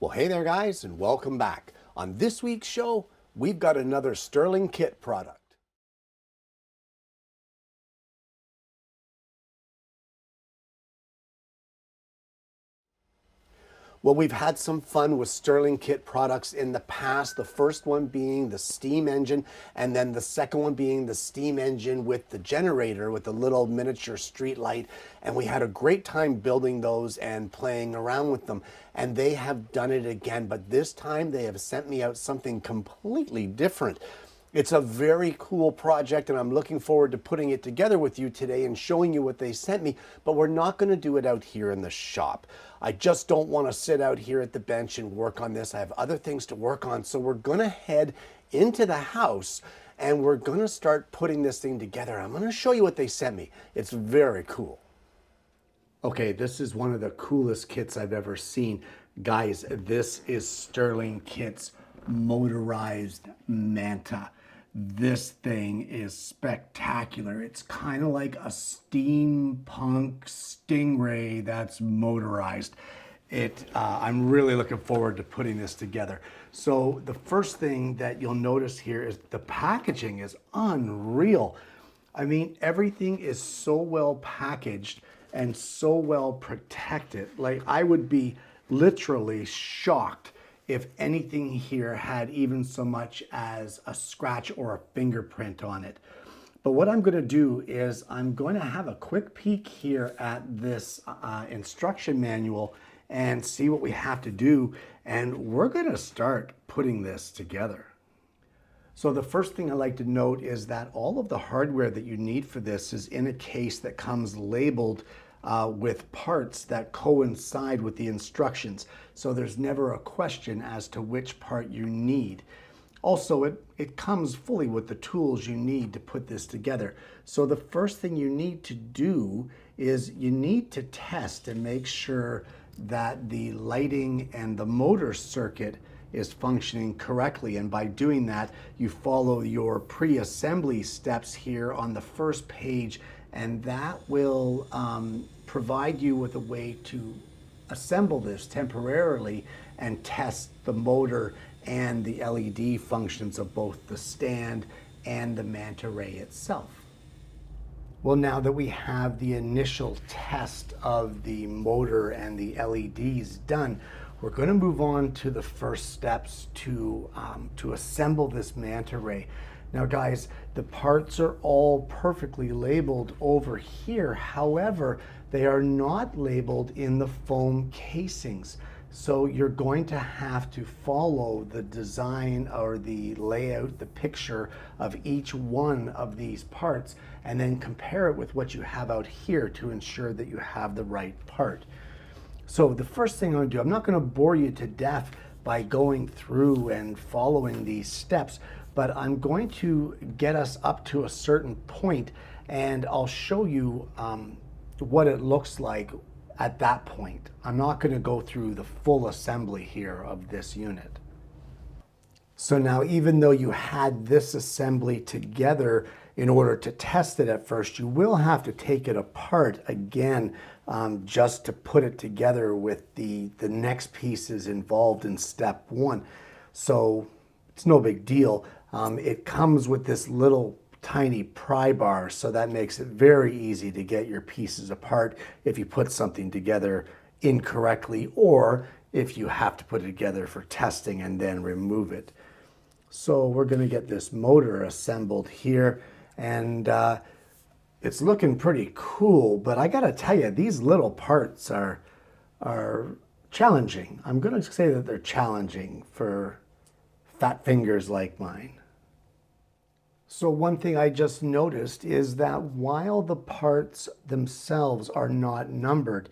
Well, hey there guys, and welcome back. On this week's show, we've got another Stirlingkit product. Well, we've had some fun with Stirlingkit products in the past. The first one being the steam engine, and then the second one being the steam engine with the generator with the little miniature street light. And we had a great time building those and playing around with them. And they have done it again, but this time they have sent me out something completely different. It's a very cool project, and I'm looking forward to putting it together with you today and showing you what they sent me, but we're not going to do it out here in the shop. I just don't want to sit out here at the bench and work on this. I have other things to work on, so we're going to head into the house and we're going to start putting this thing together. I'm going to show you what they sent me. It's very cool. Okay, this is one of the coolest kits I've ever seen. Guys, this is Stirlingkit's motorized Manta. This thing is spectacular. It's kind of like a steampunk Stingray that's motorized. I'm really looking forward to putting this together. So the first thing that you'll notice here is the packaging is unreal. I mean, everything is so well packaged and so well protected. Like, I would be literally shocked if anything here had even so much as a scratch or a fingerprint on it. But what I'm going to do is I'm going to have a quick peek here at this instruction manual and see what we have to do, and we're going to start putting this together. So the first thing I like to note is that all of the hardware that you need for this is in a case that comes labeled with parts that coincide with the instructions. So there's never a question as to which part you need. Also, it comes fully with the tools you need to put this together. So the first thing you need to do is you need to test and make sure that the lighting and the motor circuit is functioning correctly. And by doing that, you follow your pre-assembly steps here on the first page, and that will provide you with a way to assemble this temporarily and test the motor and the LED functions of both the stand and the Manta Ray itself. Well, now that we have the initial test of the motor and the LEDs done, we're going to move on to the first steps to assemble this Manta Ray. Now guys, the parts are all perfectly labeled over here. However, they are not labeled in the foam casings. So you're going to have to follow the design or the layout, the picture of each one of these parts, and then compare it with what you have out here to ensure that you have the right part. So the first thing I'm going to do, I'm not going to bore you to death by going through and following these steps, but I'm going to get us up to a certain point, and I'll show you what it looks like at that point. I'm not going to go through the full assembly here of this unit. So now, even though you had this assembly together in order to test it at first, you will have to take it apart again just to put it together with the next pieces involved in step one. So it's no big deal. It comes with this little tiny pry bar, so that makes it very easy to get your pieces apart if you put something together incorrectly, or if you have to put it together for testing and then remove it. So we're going to get this motor assembled here, and it's looking pretty cool, but I gotta tell you, these little parts are challenging. I'm going to say that they're challenging for fat fingers like mine. So one thing I just noticed is that while the parts themselves are not numbered,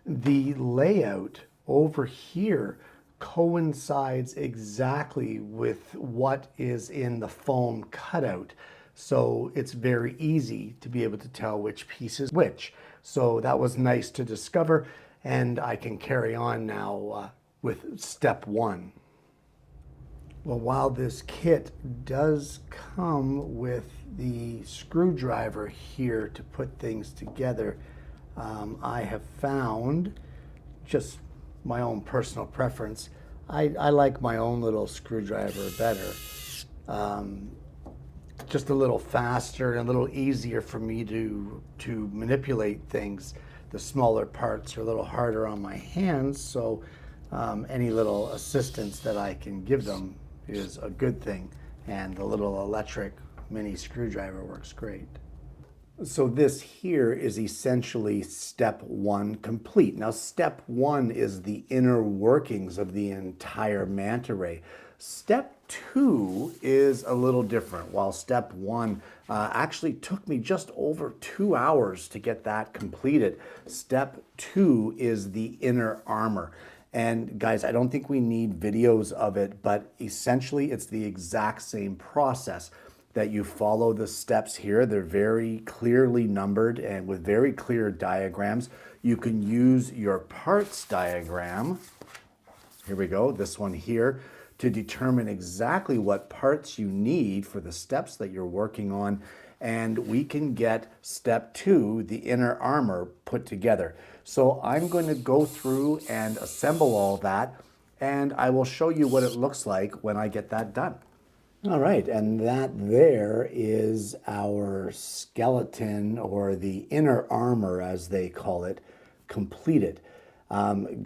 the layout over here coincides exactly with what is in the foam cutout. So it's very easy to be able to tell which piece is which. So that was nice to discover, and I can carry on now with step one. Well, while this kit does come with the screwdriver here to put things together, I have found, just my own personal preference, I like my own little screwdriver better. Um, just a little faster and a little easier for me to manipulate things. The smaller parts are a little harder on my hands, so any little assistance that I can give them is a good thing. And the little electric mini screwdriver works great. So this here is essentially step one complete. Now step one is the inner workings of the entire manta ray. Step two is a little different. While step one actually took me just over 2 hours to get that completed, step two is the inner armor. And guys, I don't think we need videos of it, but essentially it's the exact same process that you follow the steps here. They're very clearly numbered and with very clear diagrams. You can use your parts diagram, here we go, this one here, to determine exactly what parts you need for the steps that you're working on. And we can get step two, the inner armor, put together. So I'm going to go through and assemble all that, and I will show you what it looks like when I get that done. All right, and that there is our skeleton, or the inner armor as they call it, completed.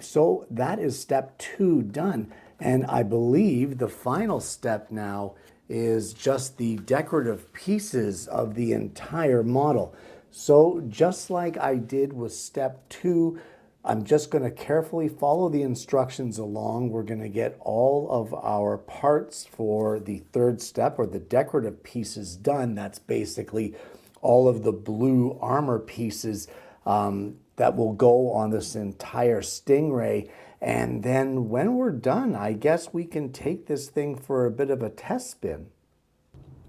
So that is step two done. And I believe the final step now is just the decorative pieces of the entire model. So just like I did with step two, I'm just going to carefully follow the instructions along. We're going to get all of our parts for the third step, or the decorative pieces, done. That's basically all of the blue armor pieces that will go on this entire Stingray. And then when we're done, I guess we can take this thing for a bit of a test spin.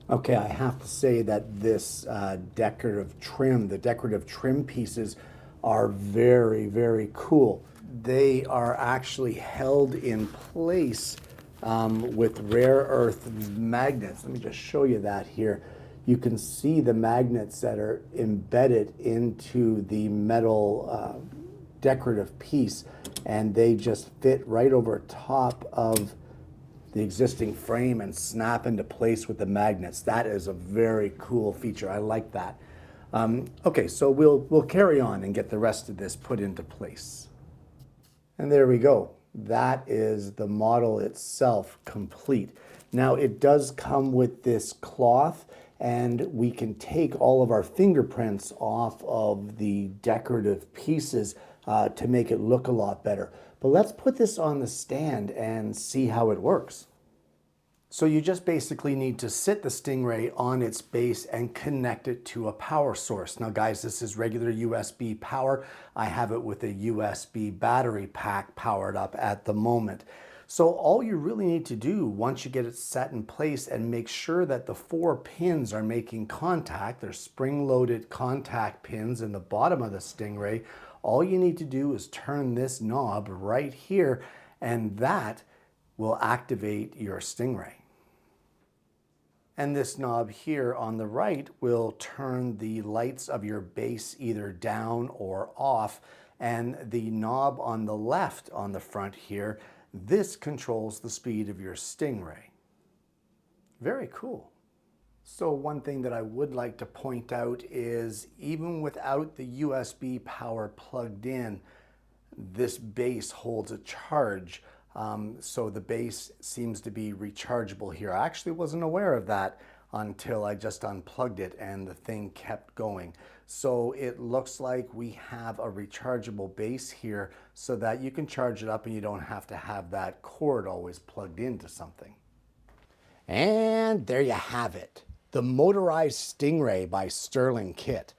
Okay, I have to say that this decorative trim, the decorative trim pieces, are very, very cool. They are actually held in place with rare earth magnets. Let me just show you that here. You can see the magnets that are embedded into the metal decorative piece, and they just fit right over top of the existing frame and snap into place with the magnets. That is a very cool feature. I like that. Okay, so we'll carry on and get the rest of this put into place. And there we go. That is the model itself complete. Now it does come with this cloth, and we can take all of our fingerprints off of the decorative pieces to make it look a lot better. But let's put this on the stand and see how it works. So you just basically need to sit the Stingray on its base and connect it to a power source. Now guys, this is regular USB power. I have it with a USB battery pack powered up at the moment. So all you really need to do once you get it set in place and make sure that the 4 pins are making contact, they're spring-loaded contact pins in the bottom of the Stingray, all you need to do is turn this knob right here, and that will activate your Stingray. And this knob here on the right will turn the lights of your base either down or off. And the knob on the left on the front here, this controls the speed of your Stingray. Very cool. So one thing that I would like to point out is even without the USB power plugged in, this base holds a charge. So the base seems to be rechargeable here. I actually wasn't aware of that until I just unplugged it and the thing kept going. So it looks like we have a rechargeable base here so that you can charge it up and you don't have to have that cord always plugged into something. And there you have it. The motorized Stingray by Stirlingkit.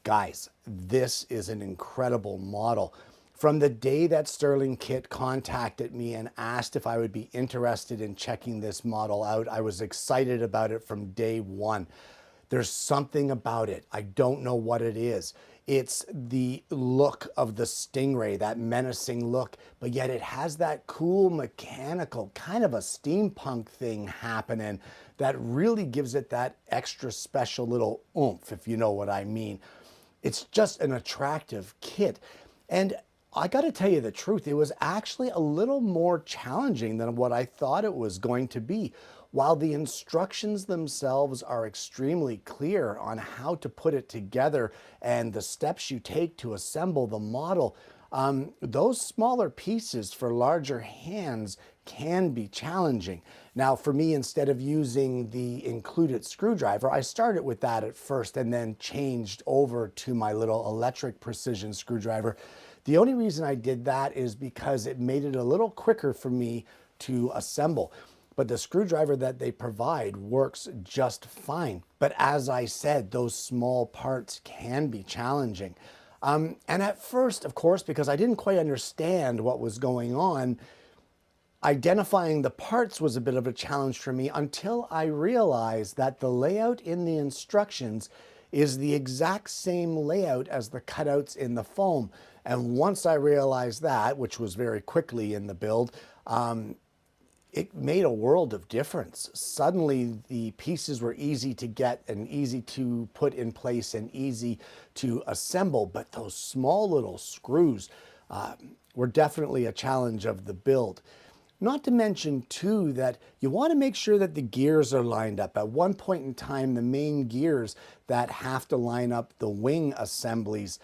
Guys, this is an incredible model. From the day that Stirlingkit contacted me and asked if I would be interested in checking this model out, I was excited about it from day one. There's something about it. I don't know what it is. It's the look of the Stingray, that menacing look, but yet it has that cool mechanical, kind of a steampunk thing happening that really gives it that extra special little oomph, if you know what I mean. It's just an attractive kit. And I got to tell you the truth, it was actually a little more challenging than what I thought it was going to be. While the instructions themselves are extremely clear on how to put it together and the steps you take to assemble the model, those smaller pieces for larger hands can be challenging. Now, for me, instead of using the included screwdriver, I started with that at first and then changed over to my little electric precision screwdriver. The only reason I did that is because it made it a little quicker for me to assemble. But the screwdriver that they provide works just fine. But as I said, those small parts can be challenging. And at first, of course, because I didn't quite understand what was going on, identifying the parts was a bit of a challenge for me until I realized that the layout in the instructions is the exact same layout as the cutouts in the foam. And once I realized that, which was very quickly in the build, it made a world of difference. Suddenly the pieces were easy to get and easy to put in place and easy to assemble, but those small little screws were definitely a challenge of the build. Not to mention too that you want to make sure that the gears are lined up. At one point in time, the main gears that have to line up the wing assemblies,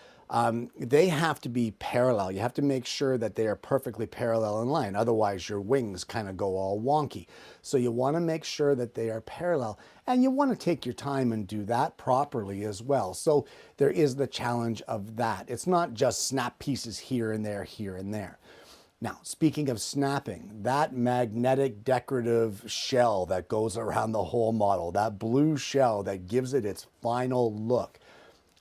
they have to be parallel. You have to make sure that they are perfectly parallel in line. Otherwise, your wings kind of go all wonky. So you want to make sure that they are parallel, and you want to take your time and do that properly as well. So there is the challenge of that. It's not just snap pieces here and there, here and there. Now, speaking of snapping, that magnetic decorative shell that goes around the whole model, that blue shell that gives it its final look,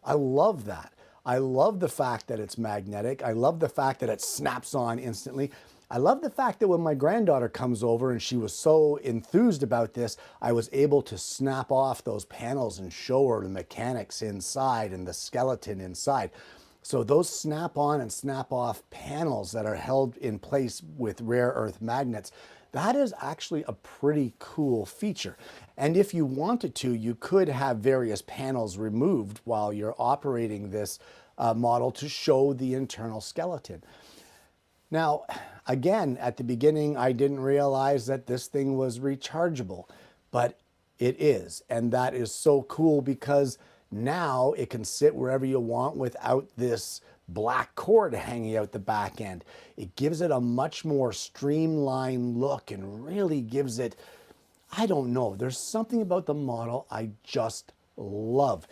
I love that. I love the fact that it's magnetic. I love the fact that it snaps on instantly. I love the fact that when my granddaughter comes over and she was so enthused about this, I was able to snap off those panels and show her the mechanics inside and the skeleton inside. So those snap on and snap off panels that are held in place with rare earth magnets, that is actually a pretty cool feature. And if you wanted to, you could have various panels removed while you're operating this model to show the internal skeleton. Now, again, at the beginning, I didn't realize that this thing was rechargeable, but it is. And that is so cool because now it can sit wherever you want without this black cord hanging out the back end. It gives it a much more streamlined look and really gives it, I don't know, there's something about the model I just love.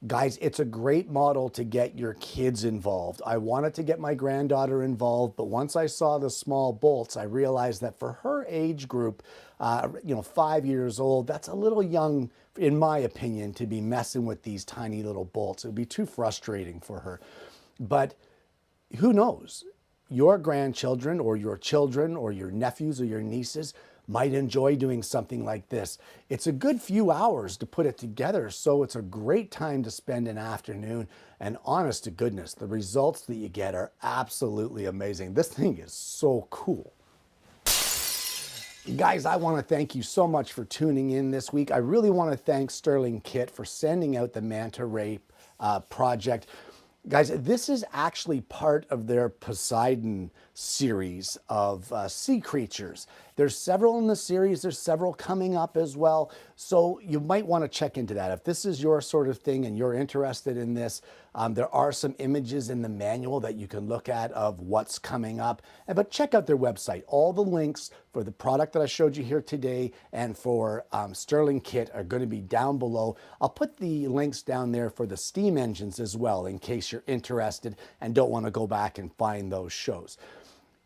Guys, it's a great model to get your kids involved. I wanted to get my granddaughter involved, but once I saw the small bolts, I realized that for her age group, 5 years old, that's a little young, in my opinion, to be messing with these tiny little bolts. It would be too frustrating for her. But who knows? Your grandchildren or your nephews or your nieces might enjoy doing something like this. It's a good few hours to put it together, so it's a great time to spend an afternoon. And honest to goodness, the results that you get are absolutely amazing. This thing is so cool. Guys, I want to thank you so much for tuning in this week. I really want to thank Stirlingkit for sending out the Manta Ray project. Guys, this is actually part of their Poseidon series of sea creatures. There's several in the series. There's several coming up as well. So you might want to check into that. If this is your sort of thing and you're interested in this, there are some images in the manual that you can look at of what's coming up. But check out their website. All the links for the product that I showed you here today and for Stirlingkit are going to be down below. I'll put the links down there for the steam engines as well in case you're interested and don't want to go back and find those shows.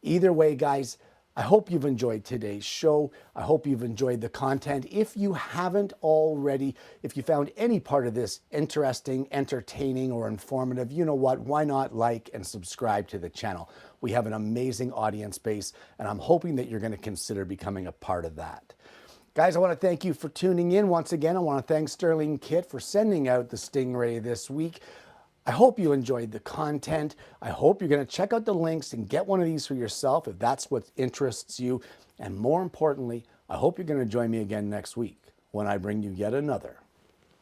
Either way, guys, I hope you've enjoyed today's show. I hope you've enjoyed the content. If you haven't already, if you found any part of this interesting, entertaining, or informative, you know what? Why not like and subscribe to the channel? We have an amazing audience base, and I'm hoping that you're going to consider becoming a part of that. Guys, I want to thank you for tuning in. Once again, I want to thank Stirlingkit for sending out the Stingray this week. I hope you enjoyed the content. I hope you're going to check out the links and get one of these for yourself if that's what interests you. And more importantly, I hope you're going to join me again next week when I bring you yet another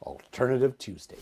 Alternative Tuesday.